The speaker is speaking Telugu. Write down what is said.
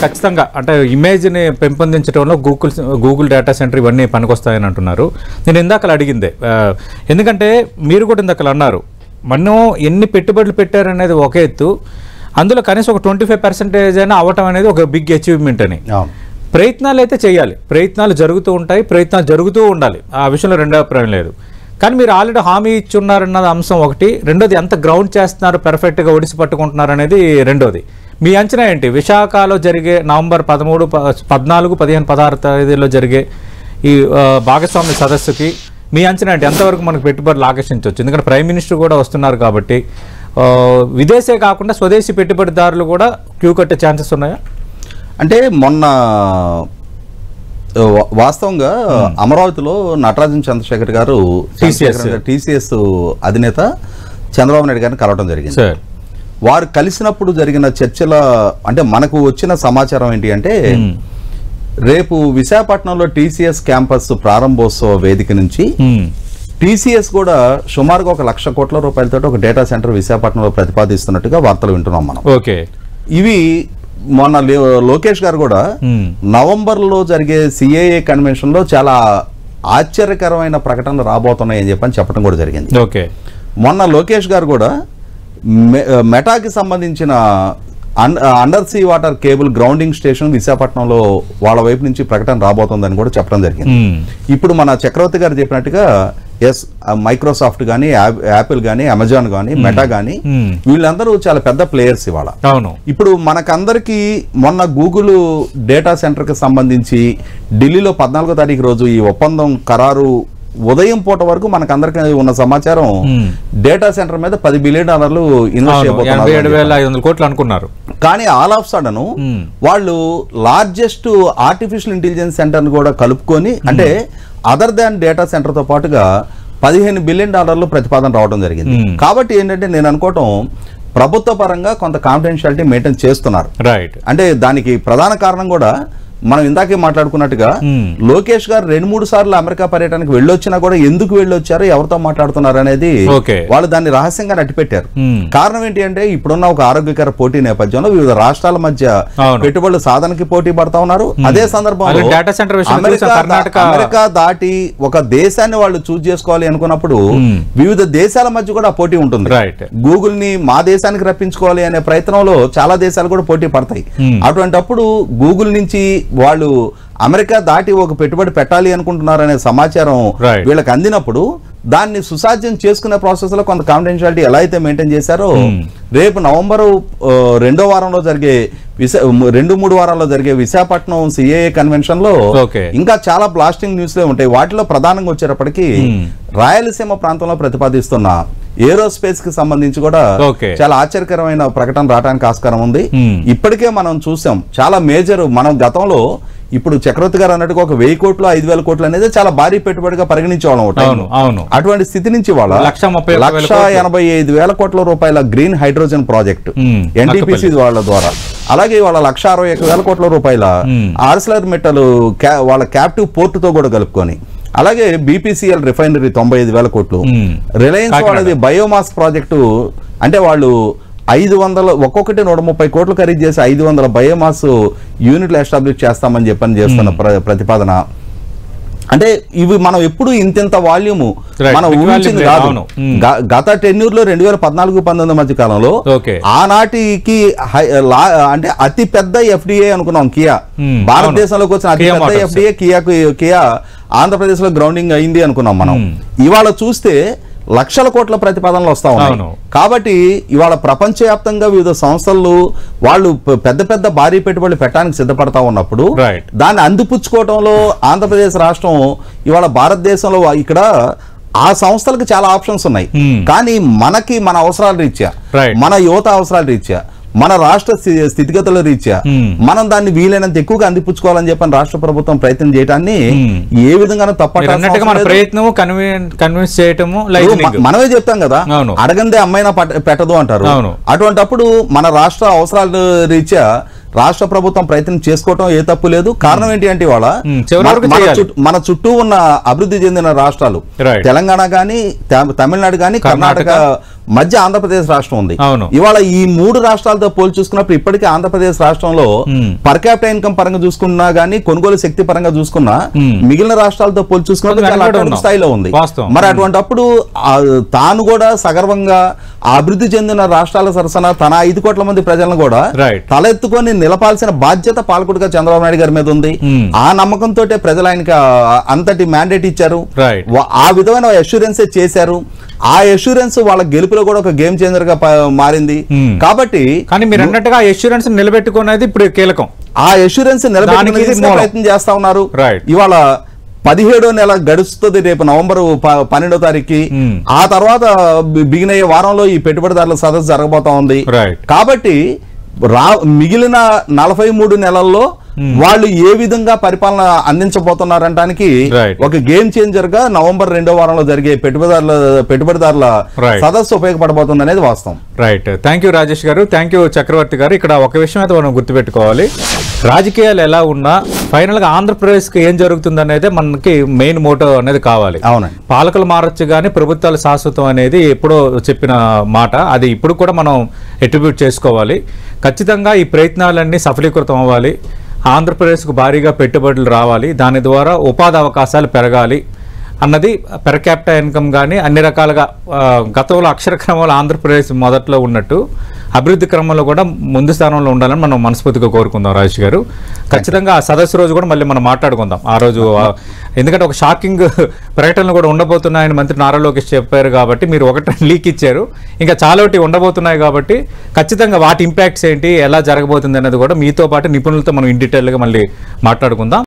ఖచ్చితంగా అంటే ఇమేజ్ని పెంపొందించడంలో గూగుల్ డేటా సెంటర్ ఇవన్నీ పనికొస్తాయని అంటున్నారు. నేను ఇందాక అడిగిందే, ఎందుకంటే మీరు కూడా ఇందాక అన్నారు మనం ఎన్ని పెట్టుబడులు పెట్టారనేది ఒక ఎత్తు, అందులో కనీసం ఒక 25% అయినా అవ్వటం అనేది ఒక బిగ్ అచీవ్మెంట్ అని. ప్రయత్నాలు అయితే చేయాలి, ప్రయత్నాలు జరుగుతూ ఉంటాయి, ప్రయత్నాలు జరుగుతూ ఉండాలి, ఆ విషయంలో రెండో అభిప్రాయం లేదు. కానీ మీరు ఆల్రెడీ హామీ ఇచ్చున్నారన్నది అంశం ఒకటి, రెండోది ఎంత గ్రౌండ్ చేస్తున్నారు, పెర్ఫెక్ట్గా ఒడిసి పట్టుకుంటున్నారు అనేది రెండోది. మీ అంచనా ఏంటి? విశాఖలో జరిగే నవంబర్ 13, 14, 15, 16 తేదీల్లో జరిగే ఈ భాగస్వామ్య సదస్సుకి మీ అంచనా ఏంటి? ఎంతవరకు మనకు పెట్టుబడులు ఆకర్షించవచ్చు? ఎందుకంటే ప్రైమ్ మినిస్టర్ కూడా వస్తున్నారు కాబట్టి విదేశీ కాకుండా స్వదేశీ పెట్టుబడిదారులు కూడా క్యూ కట్టే ఛాన్సెస్ ఉన్నాయా? అంటే మొన్న వాస్తవంగా అమరావతిలో నటరాజన్ చంద్రశేఖర్ గారు టీసీఎస్ అధినేత చంద్రబాబు నాయుడు గారిని కలవడం జరిగింది. వారు కలిసినప్పుడు జరిగిన చర్చల అంటే మనకు వచ్చిన సమాచారం ఏంటి అంటే, రేపు విశాఖపట్నంలో టీసీఎస్ క్యాంపస్ ప్రారంభోత్సవ వేదిక నుంచి టీసీఎస్ కూడా సుమారుగా 1,00,000 కోట్ల రూపాయలతో ఒక డేటా సెంటర్ విశాఖపట్నంలో ప్రతిపాదిస్తున్నట్టుగా వార్తలు వింటున్నాం మనం. ఇవి మొన్న లోకేష్ గారు కూడా నవంబర్లో జరిగే సిఏఏ కన్వెన్షన్ లో చాలా ఆశ్చర్యకరమైన ప్రకటనలు రాబోతున్నాయని చెప్పడం కూడా జరిగింది. మొన్న లోకేష్ గారు కూడా మెటాకి సంబంధించిన under sea water cable grounding station విశాఖపట్నంలో వాళ్ళ వైపు నుంచి ప్రకటన రాబోతుందని కూడా చెప్పడం జరిగింది. ఇప్పుడు మన చక్రవర్తి గారు చెప్పినట్టుగా ఎస్, మైక్రోసాఫ్ట్ కానీ, యాపిల్ కానీ, అమెజాన్ కానీ, మెటా కానీ వీళ్ళందరూ చాలా పెద్ద ప్లేయర్స్ ఇవాళ. ఇప్పుడు మనకందరికి మొన్న గూగుల్ డేటా సెంటర్ కి సంబంధించి ఢిల్లీలో 14వ తారీఖు రోజు ఈ ఒప్పందం ఖరారు ఉదయం పూట వరకు మనకందరికి ఉన్న సమాచారం డేటా సెంటర్ మీద $10 బిలియన్ ఇన్వెస్ట్ చేయబోతున్నారు అనుకున్నారు. కానీ ఆల్ ఆఫ్ సడన్ వాళ్ళు లార్జెస్ట్ ఆర్టిఫిషియల్ ఇంటెలిజెన్స్ సెంటర్ కూడా కలుపుకొని, అంటే అదర్ దాన్ డేటా సెంటర్ తో పాటుగా $15 బిలియన్ ప్రతిపాదన రావడం జరిగింది. కాబట్టి ఏంటంటే నేను అనుకోవటం ప్రభుత్వ పరంగా కొంత కాన్ఫిడెన్షియాలిటీ మెయింటైన్ చేస్తున్నారు. అంటే దానికి ప్రధాన కారణం కూడా మనం ఇందాకే మాట్లాడుకున్నట్టుగా లోకేష్ గారు 2-3 సార్లు అమెరికా పర్యటనకు వెళ్ళొచ్చినా కూడా ఎందుకు వెళ్ళొచ్చారు, ఎవరితో మాట్లాడుతున్నారు అనేది వాళ్ళు దాన్ని రహస్యంగా నట్టిపెట్టారు. కారణం ఏంటి అంటే ఇప్పుడున్న ఒక ఆరోగ్యకర పోటీ నేపథ్యంలో వివిధ రాష్ట్రాల మధ్య పెట్టుబడులు సాధనకి పోటీ పడతా ఉన్నారు. అదే సందర్భంలో అమెరికా దాటి ఒక దేశాన్ని వాళ్ళు చూజ్ చేసుకోవాలి అనుకున్నప్పుడు వివిధ దేశాల మధ్య కూడా పోటీ ఉంటుంది. గూగుల్ ని మా దేశానికి రప్పించుకోవాలి అనే ప్రయత్నంలో చాలా దేశాలు కూడా పోటీ పడతాయి. అటువంటిప్పుడు గూగుల్ నుంచి వాళ్ళు అమెరికా దాటి ఒక పెట్టుబడి పెట్టాలి అనుకుంటున్నారనే సమాచారం వీళ్ళకి అందినప్పుడు దాన్ని సుసాధ్యం చేసుకునే ప్రాసెస్ లో కొంత కాన్ఫిడెన్షియాలిటీ ఎలా అయితే మెయింటైన్ చేశారో రేపు నవంబర్ 2వ వారంలో జరిగే 2-3 వారాల్లో జరిగే విశాఖపట్నం సిఏఏ కన్వెన్షన్ లో ఇంకా చాలా బ్లాస్టింగ్ న్యూస్లే ఉంటాయి. వాటిలో ప్రధానంగా వచ్చేటప్పటికి రాయలసీమ ప్రాంతంలో ప్రతిపాదిస్తున్న ఏరోస్పేస్ కి సంబంధించి కూడా చాలా ఆశ్చర్యకరమైన ప్రకటన రావడానికి ఆస్కారం ఉంది. ఇప్పటికే మనం చూసాం చాలా మేజర్, మనం గతంలో ఇప్పుడు చక్రవర్తి గారు అన్నట్టుగా 1000 కోట్లు 5,000 కోట్లు అనేది చాలా భారీ పెట్టుబడిగా పరిగణించేవాళ్ళం. అటువంటి స్థితి నుంచి వాళ్ళ 1,85,000 కోట్ల రూపాయల గ్రీన్ హైడ్రోజన్ ప్రాజెక్ట్ ఎన్టీపీసీ వాళ్ళ ద్వారా, అలాగే వాళ్ళ 161,000 కోట్ల రూపాయల ఆర్సెలర్ మెటల్ వాళ్ళ క్యాప్టివ్ పోర్ట్ తో కూడా కలుపుకొని, అలాగే బీపీసీఎల్ రిఫైనరీ 95,000 కోట్లు, రిలయన్స్ వాళ్ళది బయోమాస్ ప్రాజెక్టు అంటే వాళ్ళు 500 ఒక్కొక్కటి 130 కోట్లు ఖరీదు చేసి 500 బయోమాస్ యూనిట్లు ఎస్టాబ్లిష్ చేస్తామని చేస్తున్న ప్రతిపాదన. అంటే ఇవి మనం ఎప్పుడు ఇంత వాల్యూమ్ మనం ఊహించింది కాదు. గత టెన్యూర్ లో 2014-19 మధ్య కాలంలో ఆనాటికి అంటే అతి పెద్ద ఎఫ్డిఏ అనుకున్నాం కియా, భారతదేశంలోకి వచ్చిన అతి పెద్ద ఎఫ్డిఏ కియా ఆంధ్రప్రదేశ్ లో గ్రౌండింగ్ అయింది అనుకున్నాం మనం. ఇవాళ చూస్తే లక్షల కోట్ల ప్రతిపాదనలు వస్తా ఉన్నాయి. కాబట్టి ఇవాళ ప్రపంచవ్యాప్తంగా వివిధ సంస్థలు వాళ్ళు పెద్ద పెద్ద భారీ పెట్టుబడులు పెట్టడానికి సిద్ధపడతా ఉన్నప్పుడు దాన్ని అందిపుచ్చుకోవడంలో ఆంధ్రప్రదేశ్ రాష్ట్రం ఇవాళ భారతదేశంలో ఇక్కడ ఆ సంస్థలకు చాలా ఆప్షన్స్ ఉన్నాయి. కానీ మనకి మన అవసరాల రీత్యా, మన యువత అవసరాల రీత్యా, మన రాష్ట్ర స్థితిగతుల రీత్యా మనం దాన్ని వీలైనంత ఎక్కువగా అందిపుచ్చుకోవాలని చెప్పని రాష్ట్ర ప్రభుత్వం ప్రయత్నం చేయడాన్ని ఏ విధంగా మనమే చెప్తాం కదా, అడగందే అమ్మాయినా పెట్టదు అంటారు. అటువంటిప్పుడు మన రాష్ట్ర అవసరాల రీత్యా రాష్ట్ర ప్రభుత్వం ప్రయత్నం చేసుకోవటం ఏ తప్పు లేదు. కారణం ఏంటి అంటే ఇవాళ మన చుట్టూ ఉన్న అభివృద్ధి చెందిన రాష్ట్రాలు తెలంగాణ గానీ, తమిళనాడు గానీ, కర్ణాటక మధ్య ఆంధ్రప్రదేశ్ రాష్ట్రం ఉంది. ఇవాళ ఈ 3 రాష్ట్రాలతో పోల్చి చూసుకున్నప్పుడు ఇప్పటికీ ఆంధ్రప్రదేశ్ రాష్ట్రంలో పర్ క్యాపిటల్ ఇన్కమ్ పరంగా చూసుకున్నా గానీ, కొనుగోలు శక్తి పరంగా చూసుకున్నా మిగిలిన రాష్ట్రాలతో పోల్చి చూసుకున్నప్పుడు స్థాయిలో ఉంది. మరి అటువంటిప్పుడు తాను కూడా సగర్వంగా అభివృద్ధి చెందిన రాష్ట్రాల సరసన తన 5 కోట్ల మంది ప్రజలను కూడా తలెత్తుకొని నిలపాల్సిన బాధ్యత పాలకుడిగా చంద్రబాబు నాయుడు గారి మీద ఉంది. ఆ నమ్మకంతో ప్రజలు ఆయనకి అంతటి మ్యాండేట్ ఇచ్చారు. ఆ విధమైన అష్యూరెన్సే చేశారు. ఆ అష్యూరెన్స్ వాళ్ళ గెలుపులో కూడా ఒక గేమ్ చేంజర్ గా మారింది. కాబట్టి కానీ మీరు అన్నట్టుగా ఆ అష్యూరెన్స్ నిలబెట్టుకునేది ఇప్పుడు కీలకం. ఆ అష్యూరెన్స్ నిలబెట్టుకునే ప్రయత్నం చేస్తా ఉన్నారు. ఇవాళ 17వ నెల గడుస్తుంది, రేపు నవంబర్ 12వ తారీఖుకి. ఆ తర్వాత బిగిన్ అయ్యే వారంలో ఈ పెట్టుబడిదారుల సదస్సు జరగబోతా ఉంది. కాబట్టి మిగిలిన 43 నెలల్లో వాళ్ళు ఏ విధంగా పరిపాలన అందించబోతున్నారంటానికి ఒక గేమ్ చేంజర్ గా నవంబర్ 2వ వారంలో జరిగే పెట్టుబడిదారుల సదస్సు ఉపయోగపడబోతుంది అనేది వాస్తవం. రైట్. థ్యాంక్ యూ రాజేష్ గారు, థ్యాంక్ యూ చక్రవర్తి గారు. ఇక్కడ ఒక విషయం అయితే మనం గుర్తుపెట్టుకోవాలి, రాజకీయాలు ఎలా ఉన్నా ఫైనల్ గా ఆంధ్రప్రదేశ్ కి ఏం జరుగుతుంది అనేది మనకి మెయిన్ మోటో అనేది కావాలి. అవునండి, పాలకులు మారచ్చు కానీ ప్రభుత్వాలు శాశ్వతం అనేది ఎప్పుడో చెప్పిన మాట, అది ఇప్పుడు కూడా మనం అట్రిబ్యూట్ చేసుకోవాలి. ఖచ్చితంగా ఈ ప్రయత్నాలన్నీ సఫలీకృతం అవ్వాలి. ఆంధ్రప్రదేశ్కు భారీగా పెట్టుబడులు రావాలి, దాని ద్వారా ఉపాధి అవకాశాలు పెరగాలి అన్నది పెర్ క్యాపిటల్ ఇన్కమ్ కానీ అన్ని రకాలుగా గతంలో అక్షర క్రమంలో ఆంధ్రప్రదేశ్ మొదట్లో ఉన్నట్టు అభివృద్ధి క్రమంలో కూడా ముందు స్థానంలో ఉండాలని మనం మనస్ఫూర్తిగా కోరుకుందాం రాజేష్ గారు. ఖచ్చితంగా ఆ సదస్సు రోజు కూడా మళ్ళీ మనం మాట్లాడుకుందాం ఆ రోజు. ఎందుకంటే ఒక షాకింగ్ ప్రకటనలు కూడా ఉండబోతున్నాయని మంత్రి నారా లోకేష్ చెప్పారు కాబట్టి మీరు ఒకటి లీక్ ఇచ్చారు, ఇంకా చాలా ఉండబోతున్నాయి కాబట్టి ఖచ్చితంగా వాటి ఇంపాక్ట్స్ ఏంటి, ఎలా జరగబోతుంది అనేది కూడా మీతో పాటు నిపుణులతో మనం ఇన్ డీటెయిల్గా మళ్ళీ మాట్లాడుకుందాం.